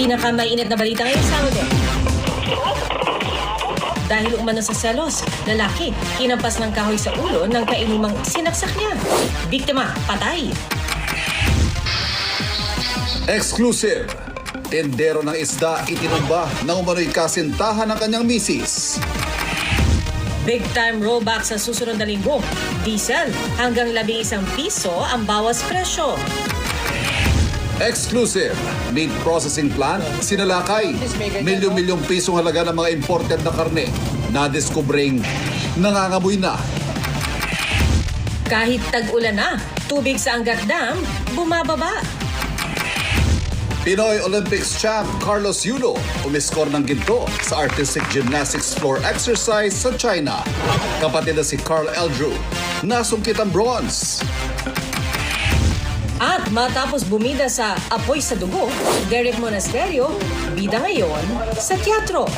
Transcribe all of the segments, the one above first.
Pinakamainit na balita ngayon sa Saudi. Dahil umano sa selos, lalaki kinampas ng kahoy sa ulo ng kainumang sinaksak niya. Biktima, patay. Exclusive. Tendero ng isda itinumba ng umano'y kasintahan ng kanyang misis. Big time rollback sa susunod na linggo. Diesel hanggang 11 piso ang bawas presyo. Exclusive. Meat processing plant sinalakay. Milyong-milyong pisong halaga ng mga imported na karne. Nadiskubring nangangamoy na. Kahit tag-ulan na, tubig sa Angat Dam bumababa. Pinoy Olympics champ Carlos Yulo umiskor ng ginto sa artistic gymnastics floor exercise sa China. Kapatid na si Carl Eldrew nasungkit ang bronze. At matapos bumida sa Apoy sa Dugo, Derek Monasterio, bida ngayon sa teatro.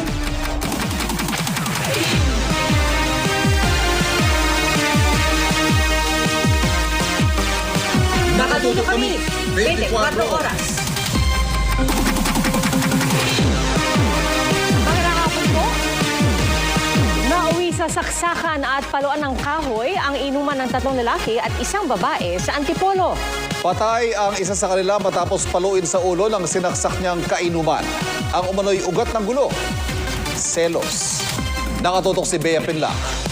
Nakatuto kami 24 oras. Magandang hapon po. Nauwi sa saksakan at paluan ng kahoy ang inuman ng 3 lalaki at isang babae sa Antipolo. Patay ang isa sa kanila matapos paluin sa ulo ng sinaksak niyang kainuman. Ang umano'y ugat ng gulo. Selos. Nakatutok si Bea Pinlac.